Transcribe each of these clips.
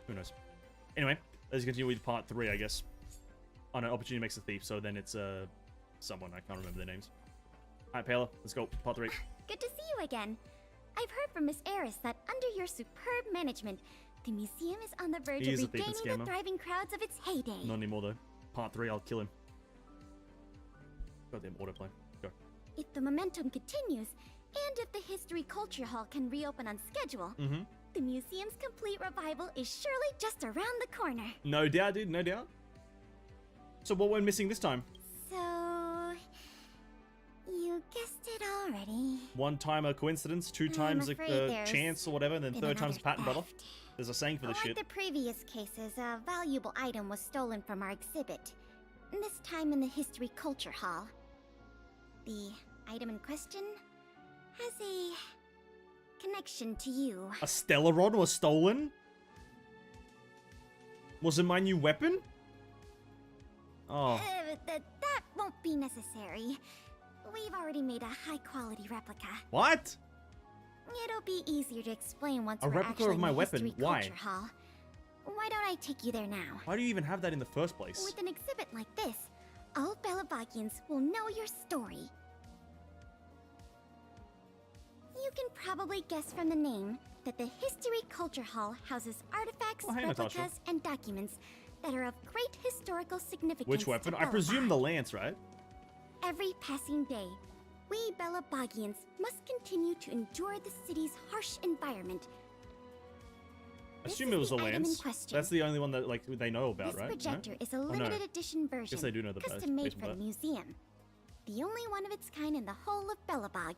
Who knows? Anyway, let's continue with part 3, I guess. Oh no, opportunity makes a thief, so then it's someone, I can't remember their names. Alright, Payla, let's go. Part 3. Good to see you again. I've heard from Miss Eris that under your superb management, the museum is on the verge He of is a thief and regaining the scammer. thriving crowds of its heyday. Not anymore though. Part 3, I'll kill him. Goddamn autoplay. Go. If the momentum continues, and if the History Culture Hall can reopen on schedule, the museum's complete revival is surely just around the corner. No doubt, dude, no doubt. So what we're missing this time? So... you guessed it already. One time a coincidence, 2 times a chance or whatever, and then been 3rd time's a patent, brother. theft. There's a saying for this Like shit. the previous cases, a valuable item was stolen from our exhibit. This time in the History Culture Hall. The item in question has a connection to you. A Stellaron was stolen? Was it my new weapon? Oh. That won't be necessary. We've already made a high-quality replica. What? It'll be easier to explain once A we're replica actually of my in the weapon? History Why? Culture Hall. Why don't I take you there now? Why do you even have that in the first place? With an exhibit like this, all Belabagians will know your story. You can probably guess from the name that the History Culture Hall houses artifacts, Oh, hey, Natasha. replicas, and documents that are of great historical significance. Which weapon? to I presume Belobog. the lance, right? Every passing day, we Belabagians must continue to endure the city's harsh environment. I This assume is it was the the item in lance. question. That's the only one that like they know about, This right? projector No? is a no. limited edition version, Guess they do know the custom made based for on the that. museum. The only one of its kind in the whole of Belobog.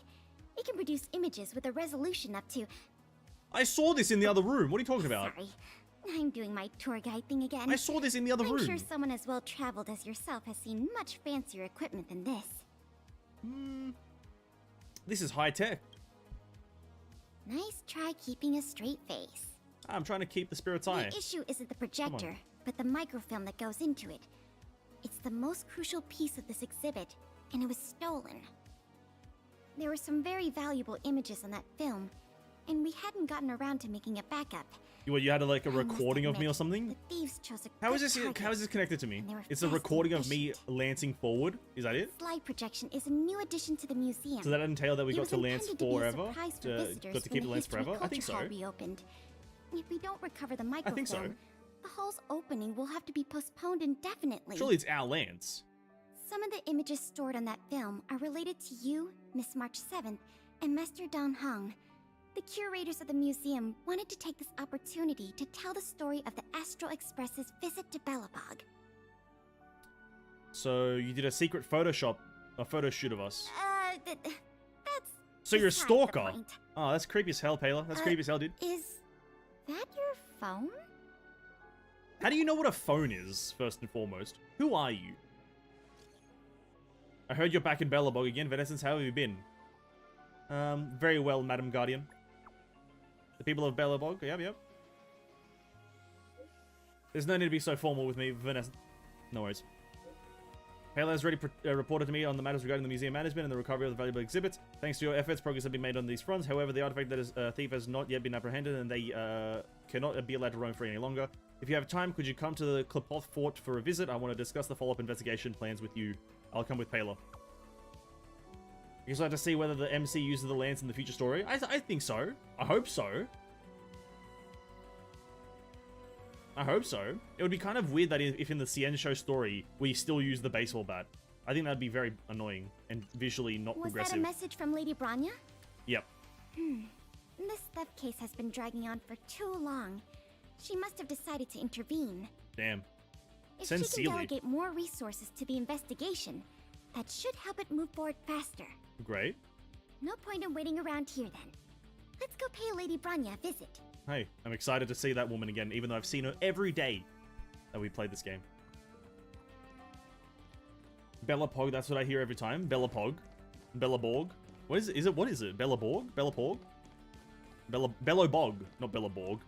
It can produce images with a resolution up to... I saw this in the other room. What are you talking about? Sorry, I'm doing my tour guide thing again. I saw this in the other I'm room. sure someone as well traveled as yourself has seen much fancier equipment than this. This is high tech. Nice try keeping a straight face. I'm trying to keep the spirit's eye. The issue isn't the projector, but the microfilm that goes into it. It's the most crucial piece of this exhibit, and it was stolen. There were some very valuable images on that film, and we hadn't gotten around to making a backup. You had like a I must recording of me or admit, something? The thieves chose a How good is this? target. How is this connected to me? And they were It's a fast recording and of me efficient. lancing forward. Is that it? Slide projection is a new addition to the museum. Does that entail that we It got was to lance intended to be a forever? surprise for visitors Got to when keep the the lance History forever? I think Culture so. Hall reopened. If we don't recover the I microfilm, think so. the hall's opening will have to be postponed indefinitely. Surely it's our lance. Some of the images stored on that film are related to you, Miss March 7th, and Master Don Hong. The curators of the museum wanted to take this opportunity to tell the story of the Astral Express's visit to Belobog. So you did a secret photo shoot of us. That's... So you're a beside the stalker. point. Oh, that's creepy as hell, Payla. That's creepy as hell, dude. Is that your phone? How do you know what a phone is, first and foremost? Who are you? I heard you're back in Belobog again. Venessence, how have you been? Very well, Madam Guardian. The people of Belobog? Yep. There's no need to be so formal with me, Vanessa. No worries. Payla has already reported to me on the matters regarding the museum management and the recovery of the valuable exhibits. Thanks to your efforts, progress has been made on these fronts. However, the artifact that is thief has not yet been apprehended, and they cannot be allowed to roam free any longer. If you have time, could you come to the Klepoth Fort for a visit? I want to discuss the follow-up investigation plans with you. I'll come with Payla. You just like to see whether the MC uses the lance in the future story? I think so. I hope so. I hope so. It would be kind of weird that if in the Cien show story, we still use the baseball bat. I think that'd be very annoying and visually not Was progressive. that a message from Lady Branya? Yep. This theft case has been dragging on for too long. She must have decided to intervene. Damn. If Send she can Sealy. delegate more resources to the investigation, that should help it move forward faster. Great. No point in waiting around here then. Let's go pay Lady Branya a visit. Hey, I'm excited to see that woman again, even though I've seen her every day that we played this game. Belapog, that's what I hear every time. Belapog. Bellaborg. What is it? What is it? Bellaborg? Bellapog? Bellobog. Not Bellaborg.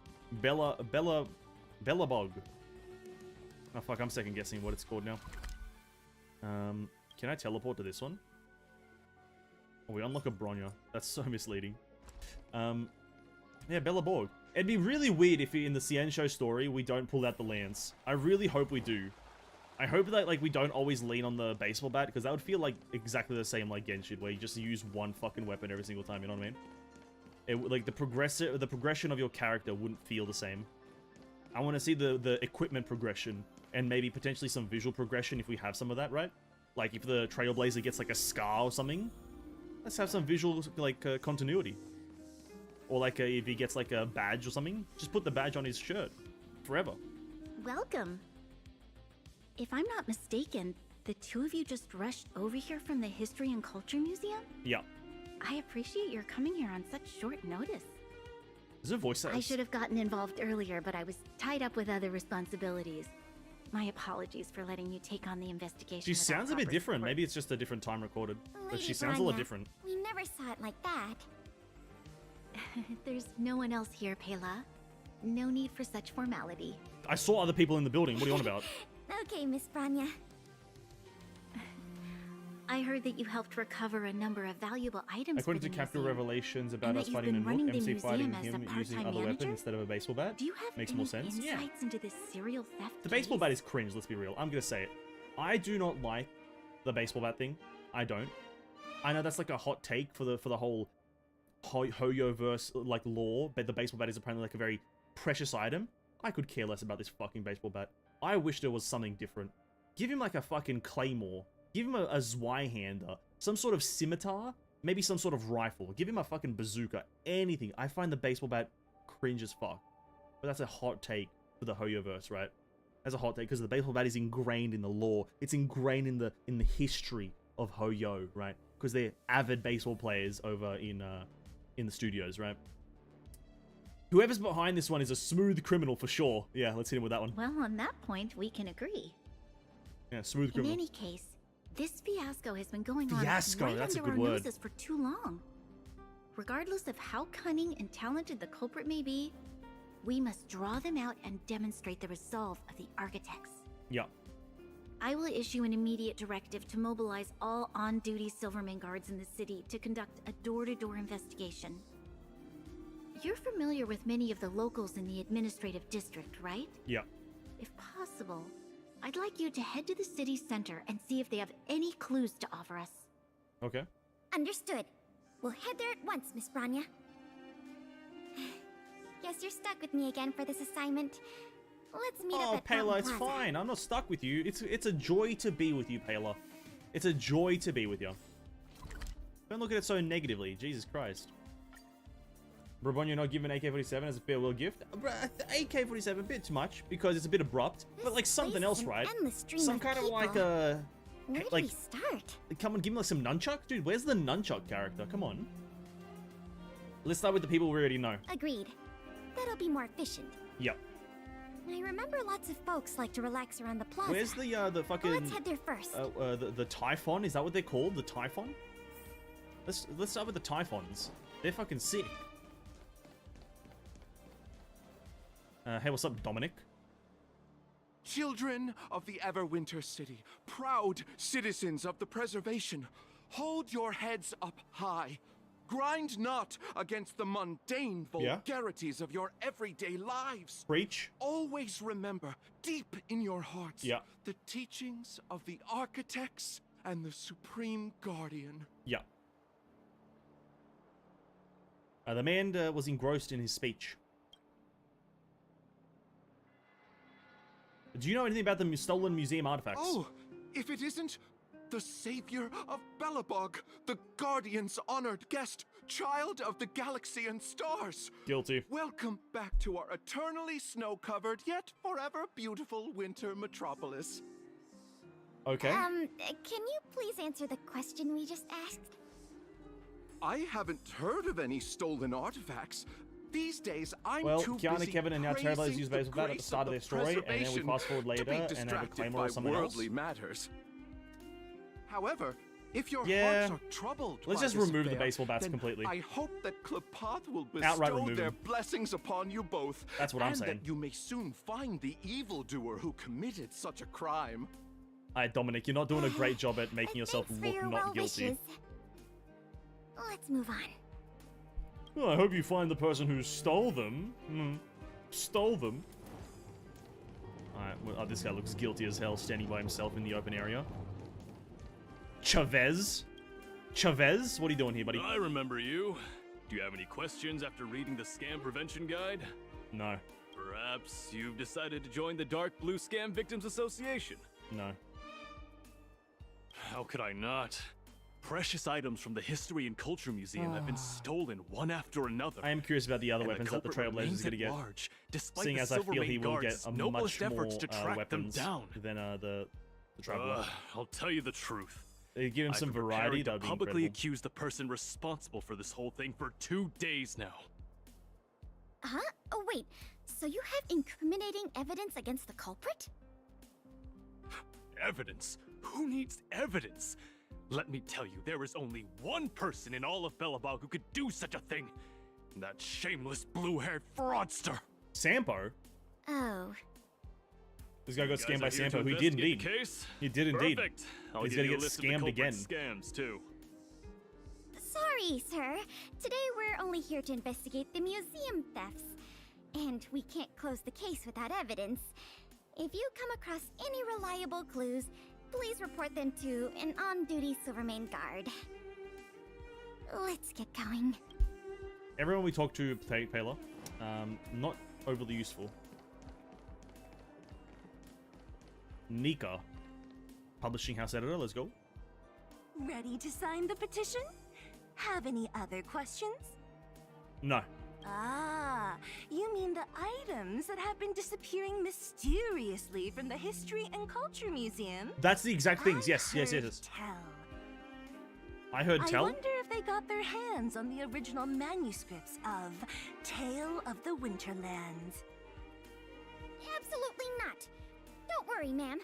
Bellabog. Oh fuck, I'm second guessing what it's called now. Can I teleport to this one? Oh, we unlock a Bronya. That's so misleading. Yeah, Bellaborg. It'd be really weird if in the Cien show story we don't pull out the lance. I really hope we do. I hope that like we don't always lean on the baseball bat, because that would feel like exactly the same like Genshin, where you just use one fucking weapon every single time. You know what I mean? It like the progression of your character wouldn't feel the same. I want to see the equipment progression and maybe potentially some visual progression if we have some of that, right? Like if the Trailblazer gets like a scar or something, let's have some visual like continuity. Or like if he gets like a badge or something, just put the badge on his shirt forever. Welcome. If I'm not mistaken, the two of you just rushed over here from the History and Culture Museum? Yeah. I appreciate your coming here on such short notice. Is it voice I should have gotten involved earlier, but I was tied up with other responsibilities. My apologies for letting you take on the investigation. She sounds a bit different. Support. Maybe it's just a different time recorded. But Lady she sounds a lot Bronya, different. We never saw it like that. There's no one else here, Pela. No need for such formality. I saw other people in the building. What are you on about? Okay, Miss Bronya. I heard that you helped recover a number of valuable items. According for to the Captain museum. Revelations about And us that you've fighting been the running Nook, the MC fighting museum as a him using part-time other weapon manager? instead of a baseball bat. Do you have Makes any more sense. Yeah. insights into this serial theft The baseball case? bat is cringe, let's be real. I'm gonna say it. I do not like the baseball bat thing. I don't. I know that's like a hot take for the whole Hoyo-verse like lore, but the baseball bat is apparently like a very precious item. I could care less about this fucking baseball bat. I wish there was something different. Give him like a fucking claymore. Give him a Zweihander. Some sort of scimitar. Maybe some sort of rifle. Give him a fucking bazooka. Anything. I find the baseball bat cringe as fuck. But that's a hot take for the Hoyo-verse, right? That's a hot take because the baseball bat is ingrained in the lore. It's ingrained in the history of Hoyo, right? Because they're avid baseball players over in the studios, right? Whoever's behind this one is a smooth criminal for sure. Yeah, let's hit him with that one. Well, on that point, we can agree. Yeah, smooth criminal. In any case, this fiasco has been going on Fiasco, right that's a under good our word. noses for too long. Regardless of how cunning and talented the culprit may be, we must draw them out and demonstrate the resolve of the architects. Yeah. I will issue an immediate directive to mobilize all on-duty Silverman guards in the city to conduct a door-to-door investigation. You're familiar with many of the locals in the administrative district, right? Yeah. If possible, I'd like you to head to the city center and see if they have any clues to offer us. Okay. Understood. We'll head there at once, Miss Bronya. Guess you're stuck with me again for this assignment. Let's meet up Oh, at Pela, Fountain it's Plaza. fine. I'm not stuck with you. It's a joy to be with you, Pela. It's a joy to be with you. Don't look at it so negatively. Jesus Christ. Brabon, not giving AK-47 as a farewell gift? AK-47 a bit too much because it's a bit abrupt, but like This something place else, is an right? endless stream Some of kind of people. like Where do like- we start? come on, give me like some nunchuck, dude. Where's the nunchuck character? Come on. Let's start with the people we already know. Agreed. That'll be more efficient. Yep. I remember lots of folks like to relax around the plaza. Where's the Well, fucking let's head there first. the Typhon? Is that what they're called? The Typhon? Let's start with the Typhons. They're fucking sick. Hey, what's up, Dominic? Children of the Everwinter city, proud citizens of the preservation, hold your heads up high. Grind not against the mundane Yeah. vulgarities of your everyday lives. Preach. Always remember, deep in your hearts, Yeah. the teachings of the architects and the supreme guardian. Yeah. The man was engrossed in his speech. Do you know anything about the stolen museum artifacts? Oh, if it isn't the savior of Belobog, the guardian's honored guest, child of the galaxy and stars. Guilty. Welcome back to our eternally snow-covered yet forever beautiful winter metropolis. Okay. Can you please answer the question we just asked? I haven't heard of any stolen artifacts. These days, I'm Well, too Kiana, busy Kevin, and now Terrible praising use the baseball bat at the grace start of the their story, and then we preservation fast forward to later be and have a distracted claymore or by something else. worldly matters. However, if your Yeah. hearts are troubled Let's by just this remove the affair, baseball bats then completely. I hope that Klepath will Outright bestow remove their them. blessings upon you both. That's what I'm and saying. that you may soon find the evildoer who committed such a crime. Alright, Dominic, you're not doing a great job at making yourself Thanks for look your not well guilty. wishes. Let's move on. Oh, I hope you find the person who stole them. Stole them. Alright, well, oh, this guy looks guilty as hell, standing by himself in the open area. Chavez? Chavez? What are you doing here, buddy? I remember you. Do you have any questions after reading the Scam Prevention Guide? No. Perhaps you've decided to join the Dark Blue Scam Victims Association? No. How could I not? Precious items from the History and Culture Museum have been stolen one after another. I am curious about the other And weapons that the culprit Trailblazer is going to remains at get. large, despite Seeing the as I feel he Silvermane will get Guard's a noblest much more efforts to track weapons them down. than the Traveler. I'll tell you the truth. They give him I've some been variety, preparing that to would be publicly incredible. accuse the person responsible for this whole thing for 2 days now. Huh? Oh, wait. So you have incriminating evidence against the culprit? Evidence? Who needs evidence? Let me tell you, there is only one person in all of Belobog who could do such a thing. That shameless blue-haired fraudster. Sampo? Oh. This guy got You scammed by guys are here to Sampo. He did investigate indeed. the case? He did indeed. Perfect. I'll He's give gonna you a get list of the scammed culprit's again. Scams too. Sorry, sir. Today we're only here to investigate the museum thefts. And we can't close the case without evidence. If you come across any reliable clues, please report them to an on-duty Silvermane guard. Let's get going. Everyone we talk to, Paler, not overly useful. Nika, publishing house editor, let's go. Ready to sign the petition? Have any other questions? No. Ah, you mean the items that have been disappearing mysteriously from the History and Culture Museum? That's the exact things, I yes. heard tell. I heard I tell. wonder if they got their hands on the original manuscripts of Tale of the Winterlands. Absolutely not. Don't worry, ma'am.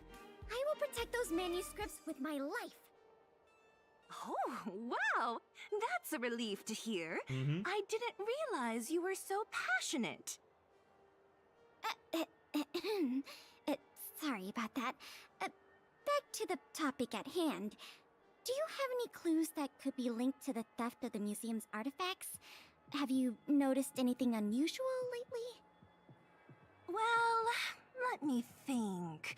I will protect those manuscripts with my life. Oh, wow! That's a relief to hear. I didn't realize you were so passionate. Sorry about that. Back to the topic at hand. Do you have any clues that could be linked to the theft of the museum's artifacts? Have you noticed anything unusual lately? Well, let me think.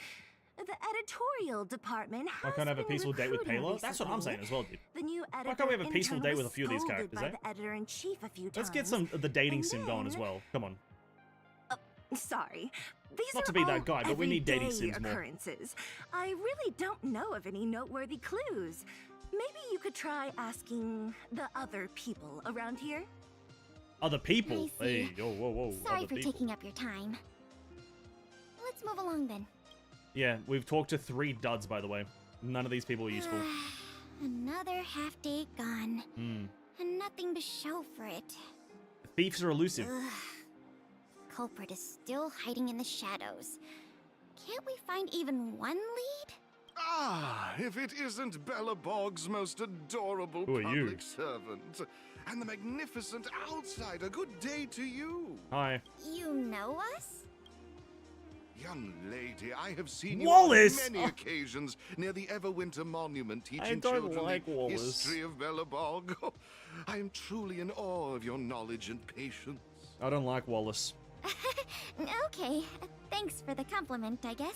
The editorial department has Why can't I have a been peaceful date with recruiting Paler? That's what I'm recently. saying as well, dude. The new editor can't we have a peaceful intern date with a was few of these scolded characters, by eh? the editor-in-chief a few Let's get times. some of the dating And sim going as then- well. Come on. Sorry. These Not are to be that all guy, but we need dating everyday sims more. occurrences. I really don't know of any noteworthy clues. Maybe you could try asking the other people around here. Other people. I see. Hey, whoa. Sorry Other for people. taking up your time. Let's move along then. Yeah, we've talked to 3 duds, by the way. None of these people are useful. Another half day gone. Hmm. And nothing to show for it. Thieves are elusive. Ugh. Culprit is still hiding in the shadows. Can't we find even one lead? Ah, if it isn't Belobog's most adorable Who are you? public servant. And the magnificent outsider. Good day to you. Hi. You know us? Young lady, I have seen you Wallace! on many occasions near the Everwinter monument teaching don't children like the Wallace. history of Belobog. I am truly in awe of your knowledge and patience. I don't like Wallace. Okay, thanks for the compliment, I guess.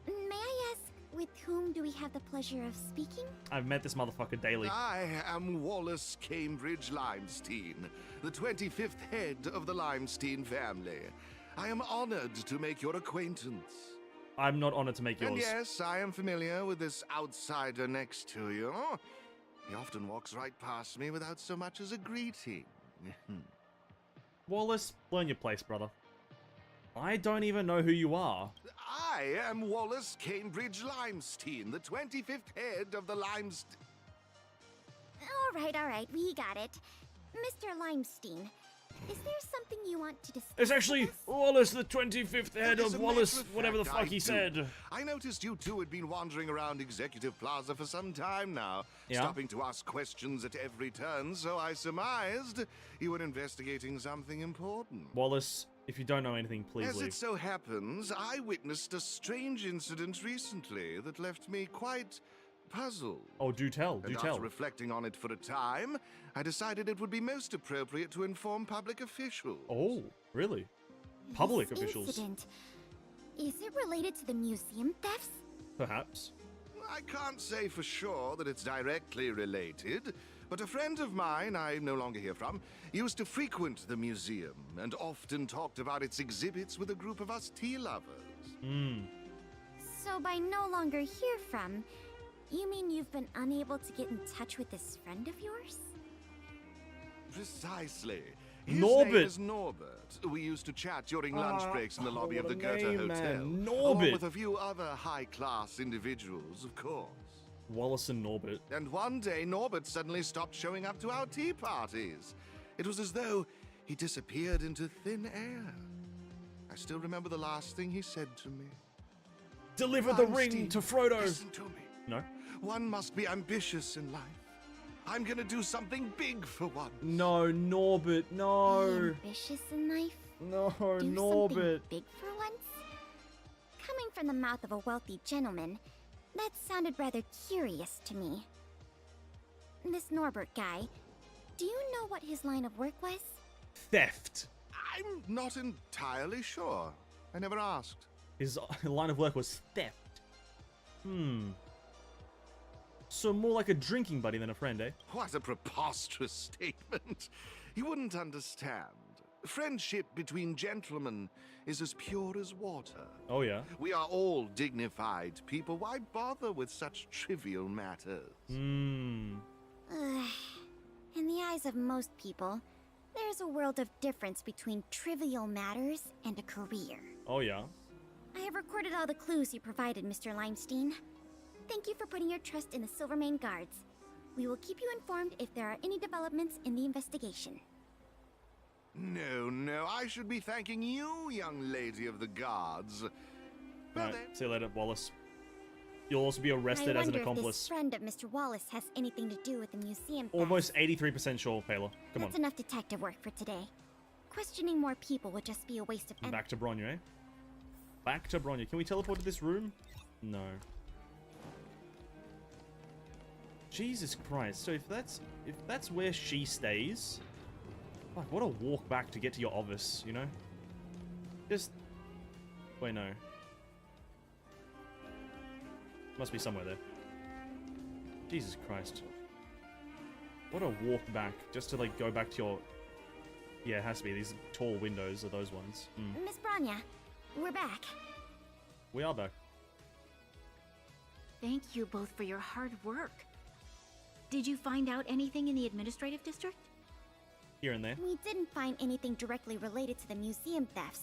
May I ask, with whom do we have the pleasure of speaking? I've met this motherfucker daily. I am Wallace Cambridge Limestein, the 25th head of the Limestein family. I am honored to make your acquaintance. I'm not honored to make yours. And yes, I am familiar with this outsider next to you. He often walks right past me without so much as a greeting. Wallace, learn your place, brother. I don't even know who you are. I am Wallace Cambridge Limestein, the 25th head of the Limestein... All right, we got it. Mr. Limestein, is there something you want to discuss? It's actually with us? Wallace, the 25th head As of a Wallace, matter of whatever the fact, fuck I he do. said. I noticed you two had been wandering around Executive Plaza for some time now, Yeah? stopping to ask questions at every turn, so I surmised you were investigating something important. Wallace, if you don't know anything, please As leave. it so happens, I witnessed a strange incident recently that left me quite puzzled. Oh, do tell, do And tell. after reflecting on it for a time, I decided it would be most appropriate to inform public officials. Oh, really? Public This officials, incident, is it related to the museum thefts? perhaps. I can't say for sure that it's directly related, but a friend of mine I no longer hear from used to frequent the museum and often talked about its exhibits with a group of us tea lovers. Hmm. So by no longer hear from, you mean you've been unable to get in touch with this friend of yours? Precisely. His Norbert. name is Norbert. We used to chat during lunch breaks in the lobby of what the a Goethe name, Hotel. man. Along Norbert. with a few other high-class individuals, of course. Wallace and Norbert. And one day, Norbert suddenly stopped showing up to our tea parties. It was as though he disappeared into thin air. I still remember the last thing he said to me. Deliver the ring Einstein, to Frodo. Listen to me. No. One must be ambitious in life. I'm gonna do something big for once. No, Norbert, Be no. ambitious in life? No, Do Norbert. something big for once? Coming from the mouth of a wealthy gentleman, that sounded rather curious to me. This Norbert guy, do you know what his line of work was? Theft. I'm not entirely sure. I never asked. His line of work was theft. Hmm. So more like a drinking buddy than a friend, eh? What a preposterous statement. You wouldn't understand. Friendship between gentlemen is as pure as water. Oh yeah. We are all dignified people. Why bother with such trivial matters? Hmm. In the eyes of most people, there's a world of difference between trivial matters and a career. Oh yeah. I have recorded all the clues you provided, Mr. Limestein. Thank you for putting your trust in the Silvermane Guards. We will keep you informed if there are any developments in the investigation. No, I should be thanking you, young lady of the guards. Well Alright, then, see you later, Wallace. You'll also be arrested I as an wonder if this accomplice. friend of Mr. Wallace has anything to do with the museum theft. Almost 83% sure, Paler. Come That's on. enough detective work for today. Questioning more people would just be a waste of And energy. back to Bronya, eh? Back to Bronya. Can we teleport to this room? No. Jesus Christ. So if that's where she stays, like what a walk back to get to your office, you know? Just wait, no. Must be somewhere there. Jesus Christ. What a walk back just to like go back to your. Yeah, it has to be. These tall windows are those ones. Hmm. Miss Bronya, we're back. We are back. Thank you both for your hard work. Did you find out anything in the administrative district? Here and there. We didn't find anything directly related to the museum thefts,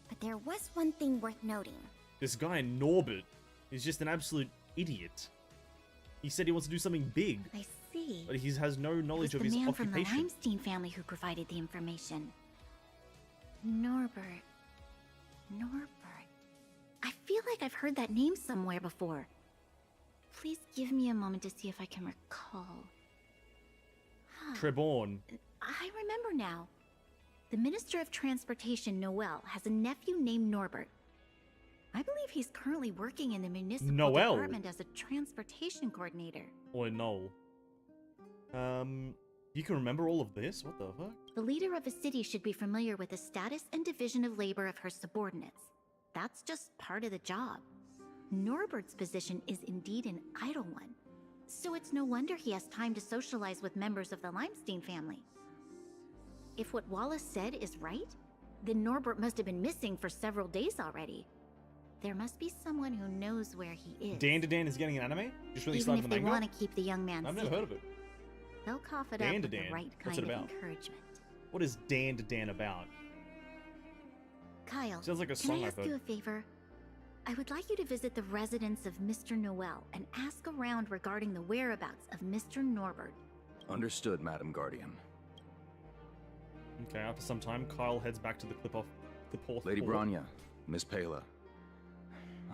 but there was one thing worth noting. This guy Norbert is just an absolute idiot. He said he wants to do something big, I see. but he has no It was knowledge the of his man from the occupation. Limestein family who provided the information. Norbert. I feel like I've heard that name somewhere before. Please give me a moment to see if I can recall. Treborn. I remember now. The Minister of Transportation, Noel, has a nephew named Norbert. I believe he's currently working in the municipal Noel? department as a transportation coordinator. Or Noel. You can remember all of this? What the fuck? The leader of a city should be familiar with the status and division of labor of her subordinates. That's just part of the job. Norbert's position is indeed an idle one, so it's no wonder he has time to socialize with members of the Limestein family. If what Wallace said is right, then Norbert must have been missing for several days already. There must be someone who knows where he is. Dan to Dan is getting an anime? Just really Even started if the they manga? want to keep the young man I've never secret, heard of it. they'll cough it Dan up to with the Dan? right What's kind it of about? encouragement. What is Dan to Dan about? Kyle, Sounds like a can song I I've ask you heard. a favor? I would like you to visit the residence of Mr. Noel and ask around regarding the whereabouts of Mr. Norbert. Understood, Madam Guardian. Okay, after some time, Kyle heads back to the Clipporth. Lady Hall. Bronya, Miss Pela,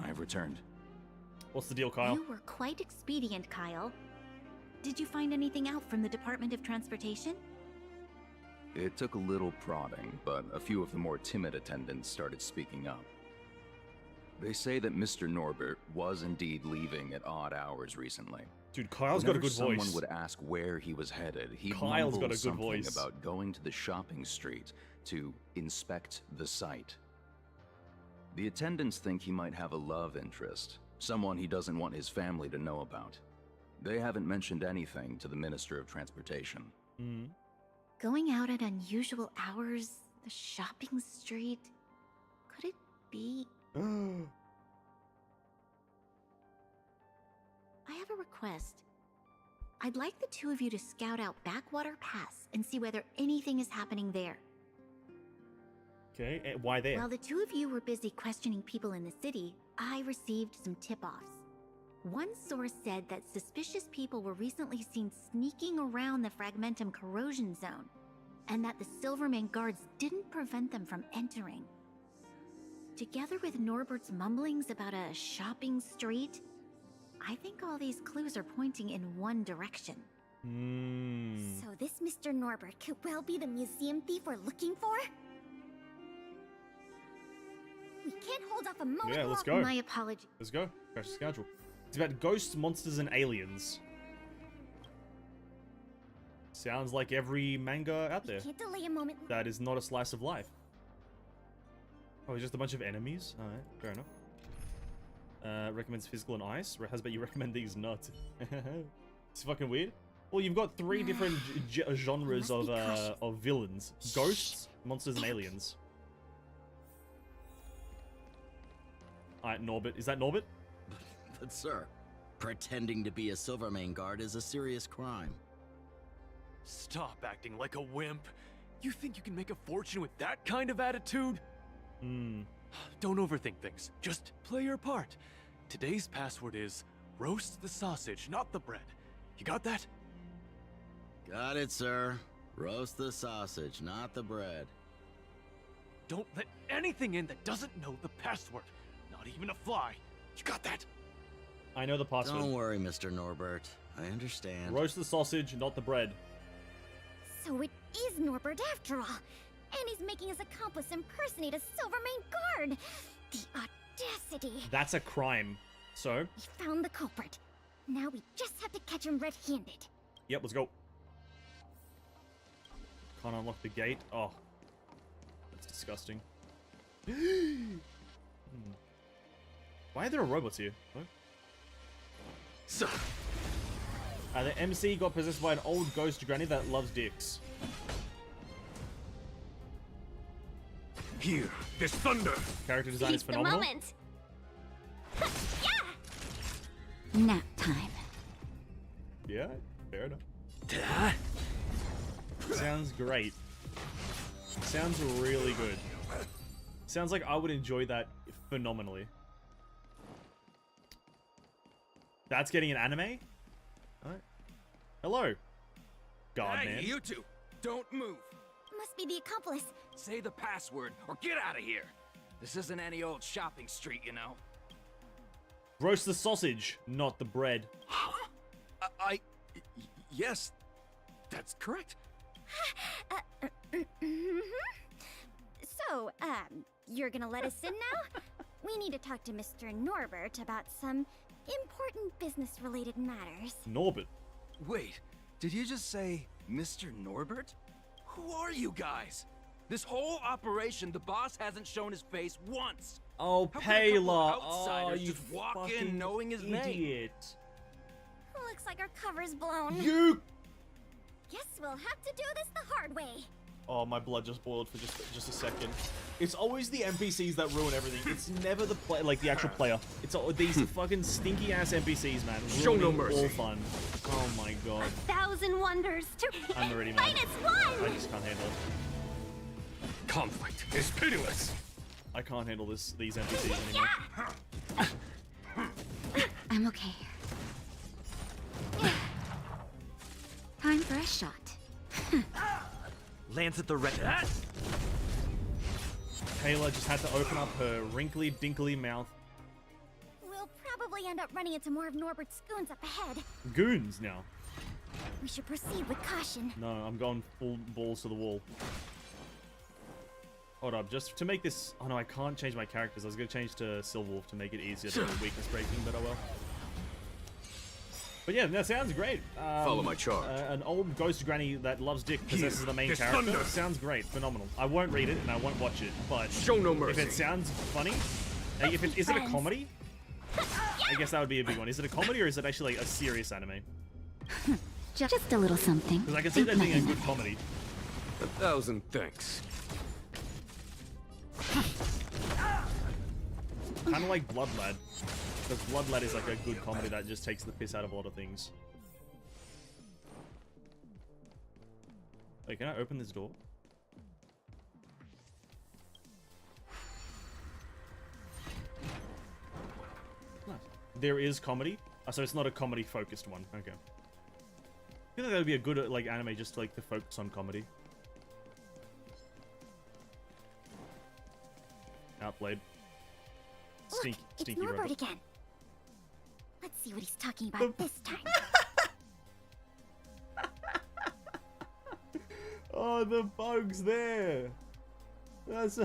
I have returned. What's the deal, Kyle? You were quite expedient, Kyle. Did you find anything out from the Department of Transportation? It took a little prodding, but a few of the more timid attendants started speaking up. They say that Mr. Norbert was indeed leaving at odd hours recently. Dude, Kyle's got a Whenever good voice. someone would ask where he was headed, he Kyle's got a mumbled good something voice. about going to the shopping street to inspect the site. The attendants think he might have a love interest, someone he doesn't want his family to know about. They haven't mentioned anything to the Minister of Transportation. Going out at unusual hours, the shopping street. Could it be? I have a request. I'd like the two of you to scout out Backwater Pass and see whether anything is happening there. Okay, why there? While the two of you were busy questioning people in the city, I received some tip-offs. One source said that suspicious people were recently seen sneaking around the Fragmentum corrosion zone, and that the Silverman guards didn't prevent them from entering. Together with Norbert's mumblings about a shopping street, I think all these clues are pointing in one direction. So this Mr. Norbert could well be the museum thief we're looking for? We can't hold off a moment Yeah, let's longer. go. My apologies. Let's go. Crash the schedule. It's about ghosts, monsters, and aliens. Sounds like every manga out there. Can't delay a moment. That is not a slice of life. Oh, it's just a bunch of enemies? Alright, fair enough. Recommends physical and ice. How's about you recommend these not? It's fucking weird. Well, you've got three different genres Must be of villains. Ghosts, monsters, and aliens. Alright, Norbert. Is that Norbert? But sir, pretending to be a Silvermane guard is a serious crime. Stop acting like a wimp. You think you can make a fortune with that kind of attitude? Don't overthink things. Just play your part. Today's password is roast the sausage, not the bread. You got that? Got it, sir. Roast the sausage, not the bread. Don't let anything in that doesn't know the password. Not even a fly. You got that? I know the password. Don't worry, Mr. Norbert. I understand. Roast the sausage, not the bread. So it is Norbert after all. And he's making his accomplice impersonate a Silvermane guard. The audacity. That's a crime. So, We found the culprit. Now we just have to catch him red-handed. yep, let's go. Can't unlock the gate. Oh, that's disgusting. Why are there robots here? What? So, The MC got possessed by an old ghost granny that loves dicks. here, this thunder. Character design is Seize the phenomenal. moment. Nap time. Yeah, fair enough. Sounds great. Sounds really good. Sounds like I would enjoy that phenomenally. That's getting an anime? Alright. Hello. God, Hey, man. you two! Don't move! Must be the accomplice. Say the password or get out of here! This isn't any old shopping street, you know. Roast the sausage, not the bread. Yes, that's correct. So, you're gonna let us in now? We need to talk to Mr. Norbert about some important business-related matters. Norbert. Wait, did you just say Mr. Norbert? Who are you guys? This whole operation, the boss hasn't shown his face once. Oh, How could a couple Paler. outsiders Oh, you just walk in fucking knowing his name? idiot. Looks like our cover's blown. You. Guess we'll have to do this the hard way. Oh, my blood just boiled for just a second. It's always the NPCs that ruin everything. It's never the play, like the actual player. It's all these fucking stinky ass NPCs, man. Show no ruining mercy. All fun. Oh my god. 1,000 wonders to I'm already mad. minus I one. just can't handle it. Conflict is pitiless. I can't handle these NPCs anymore. I'm okay. Time for a shot. Lands at the red. Kayla just had to open up her wrinkly, dinkly mouth. We'll probably end up running into more of Norbert's goons up ahead. Goons now. We should proceed with caution. No, I'm going full balls to the wall. Hold up, just to make this... Oh no, I can't change my characters. I was going to change to Silverwolf to make it easier to do weakness breaking, but oh well. But yeah, that sounds great. Follow my charge. An old ghost granny that loves dick possesses the main character. Thunder. Sounds great, phenomenal. I won't read it and I won't watch it, but... Show no mercy. If it sounds funny... Like, if it, is it a comedy? I guess that would be a big one. Is it a comedy or is it actually like a serious anime? Just a little something. Because I can see that being a good comedy. 1,000 thanks. Kind of like Blood Lad. Because Blood Lad is like a good comedy that just takes the piss out of a lot of things. Wait, can I open this door? Nice. There is comedy? Oh, so it's not a comedy-focused one. Okay. I feel like that would be a good like anime just like to focus on comedy. Outplayed. Look, it's Norbert robot. again. Let's see what he's talking about this time. Oh, the bug's there. That's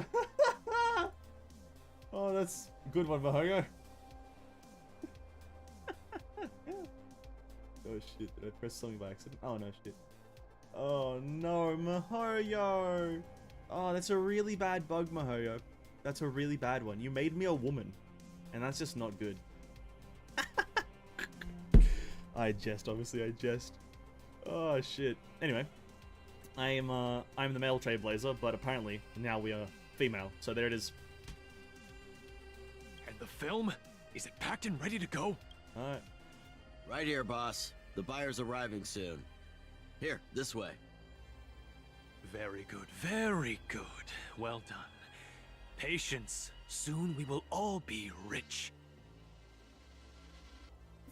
oh, that's a good one, Mahogo. Oh shit, did I press something by accident? Oh no, shit. Oh no, Mahoyo. Oh, that's a really bad bug, Mahoyo. That's a really bad one. You made me a woman. And that's just not good. I jest, obviously I jest. Oh shit. Anyway. I'm the male trailblazer, but apparently now we are female. So there it is. And the film? Is it packed and ready to go? Alright. Right here, boss. The buyer's arriving soon. Here, this way. Very good, very good. Well done. Patience. Soon we will all be rich.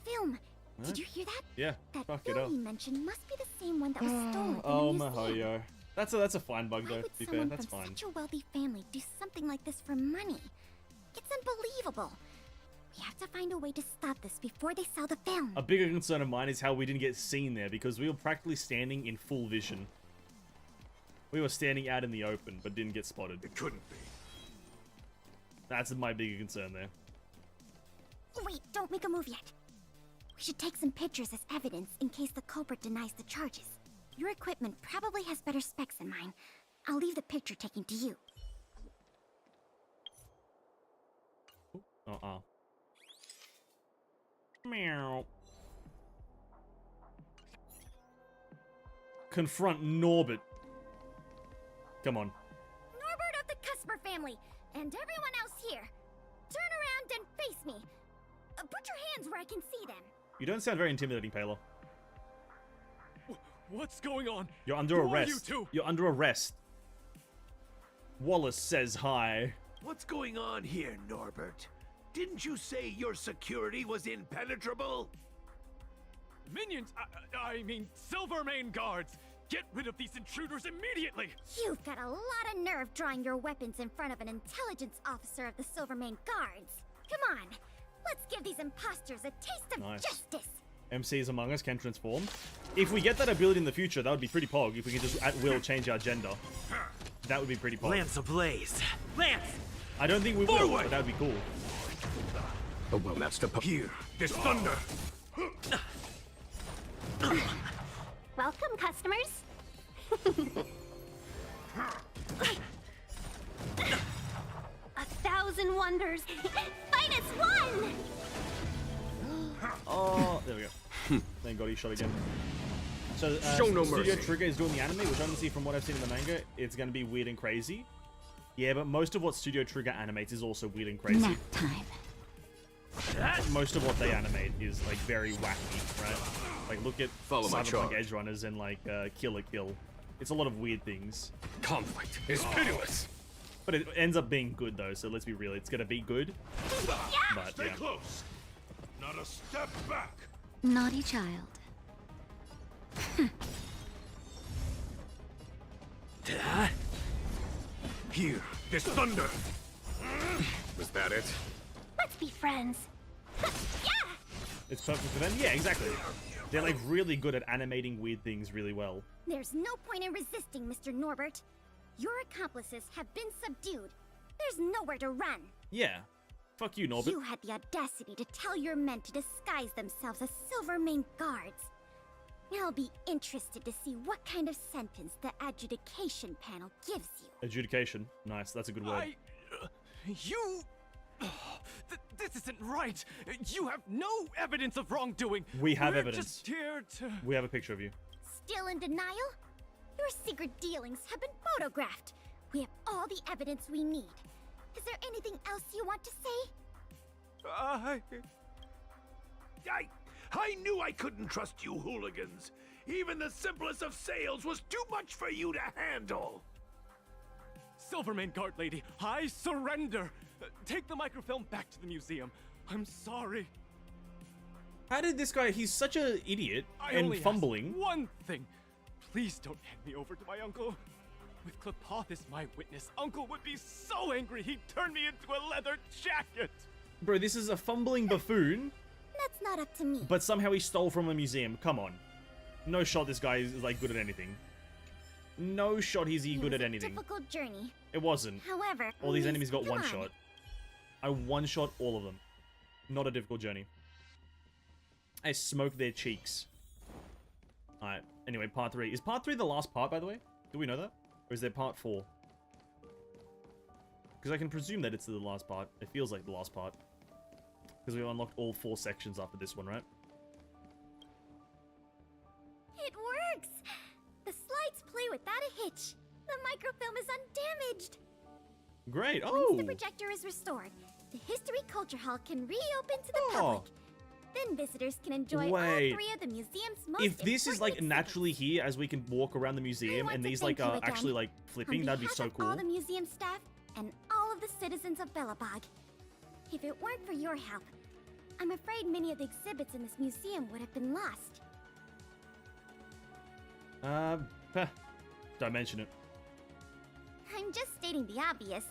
Film. Huh? Did you hear that? Yeah, That fuck it film up. you mentioned must be the same one that was stolen Oh, from the museum. Mahoyo. That's a fine bug Why though, would to be fair. someone That's from fine. such a wealthy family do something like this for money? It's unbelievable. We have to find a way to stop this before they sell the film. A bigger concern of mine is how we didn't get seen there because we were practically standing in full vision. We were standing out in the open, but didn't get spotted. It couldn't be. That's my bigger concern there. Wait, don't make a move yet. We should take some pictures as evidence in case the culprit denies the charges. Your equipment probably has better specs than mine. I'll leave the picture taking to you. Meow. Confront Norbert. Come on. Norbert of the Cusper family, and everyone else here. Turn around and face me. Put your hands where I can see them. You don't sound very intimidating, Paler. What's going on? You're under Who are arrest. you two? You're under arrest. Wallace says hi. What's going on here, Norbert? Didn't you say your security was impenetrable? Minions! I mean, Silvermane guards! Get rid of these intruders immediately! You've got a lot of nerve drawing your weapons in front of an intelligence officer of the Silvermane Guards. Come on, let's give these imposters a taste of Nice. justice. MCs among us can transform. If we get that ability in the future, that would be pretty pog. If we could just at will change our gender, that would be pretty pog. Lance ablaze! Lance! I don't think we will, Forward! but that would be cool. Oh, well, that's the... Here, this thunder! Welcome, customers. 1,000 wonders. Minus one! Oh, there we go. Thank God he shot again. So, Show no Studio mercy. Trigger is doing the anime, which I can see from what I've seen in the manga. It's going to be weird and crazy. Yeah, but most of what Studio Trigger animates is also weird and crazy. Nap time. Most of what they animate is like very wacky, right? Like look at Follow my Cyberpunk charge. Edge Runners and like Kill la Kill. It's a lot of weird things, Conflict is pitiless. but it ends up being good though. So let's be real, it's gonna be good. But Stay yeah, close! Not a step back! Naughty child. Here, this thunder! Was that it? Let's be friends. it's perfect for them. Yeah, exactly. They're like really good at animating weird things really well. There's no point in resisting, Mr. Norbert. Your accomplices have been subdued. There's nowhere to run. Yeah. Fuck you, Norbert. You had the audacity to tell your men to disguise themselves as Silvermane guards. I'll be interested to see what kind of sentence the adjudication panel gives you. Adjudication. Nice, that's a good word. This isn't right. You have no evidence of wrongdoing. We have We're evidence. Just here to... We have a picture of you. Still in denial? Your secret dealings have been photographed. We have all the evidence we need. Is there anything else you want to say? I knew I couldn't trust you hooligans. Even the simplest of sales was too much for you to handle. Silvermane Guard Lady, I surrender. Take the microfilm back to the museum. I'm sorry. How did this guy... He's such an idiot I and only ask fumbling. one thing. Please don't hand me over to my uncle. With Klepoth as my witness, Uncle would be so angry he'd turn me into a leather jacket. Bro, this is a fumbling buffoon, That's not up to me. but somehow he stole from a museum. Come on. No shot this guy is, like, good at anything. No shot he's good at anything. It was a difficult journey. It wasn't. However, All these Miss enemies got one Dawn- shot. I one-shot all of them. Not a difficult journey. I smoked their cheeks. Alright, anyway, part 3. Is part 3 the last part, by the way? Do we know that? Or is there part 4? Because I can presume that it's the last part. It feels like the last part. Because we unlocked all 4 sections after this one, right? It works! The slides play without a hitch. The microfilm is undamaged. Great. Once Oh! the projector is restored, the History Culture Hall can reopen to the Oh. public. Then visitors can enjoy Wait. all 3 of the museum's most If this is, like, important naturally here as we can walk around the museum want and to these, thank like, you are again. actually, like, flipping, On that'd be behalf so of cool. all the museum staff and all of the citizens of Belobog. If it weren't for your help, I'm afraid many of the exhibits in this museum would have been lost. Heh. Don't mention it. I'm just stating the obvious.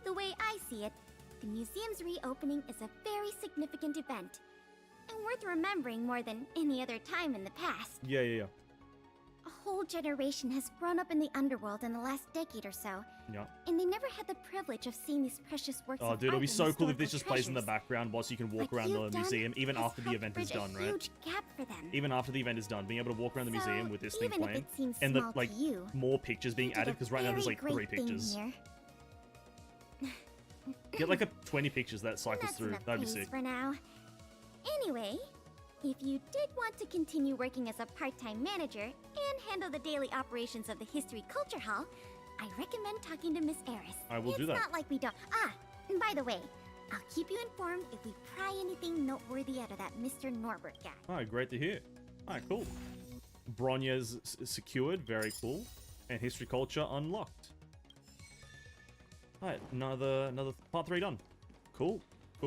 The way I see it, the museum's reopening is a very significant event, and worth remembering more than any other time in the past. Yeah, yeah, yeah. A whole generation has grown up in the underworld in the last decade or so, Yeah. and they never had the privilege of seeing these precious works Oh, of dude, it'll art be and so cool if this historical just plays in the treasures. background whilst you can walk What around you've the museum, done even has after the helped event is bridge done, a right? huge gap for them. Even after the event is done, being able to walk around the So, museum with this thing even if playing, it seems and the small to like you, more pictures being you did added a because right now there's very like 3 great thing pictures. here. Get like a 20 pictures that cycles That's through. enough That'd be praise sick. for now. Anyway, if you did want to continue working as a part-time manager and handle the daily operations of the History Culture Hall, I recommend talking to Miss Eris. I will do that. It's not like we don't. And by the way, I'll keep you informed if we pry anything noteworthy out of that Mr. Norbert guy. Alright, great to hear. Alright, cool. Bronya's secured, very cool. And history culture unlocked. Alright, another part 3 done. Cool.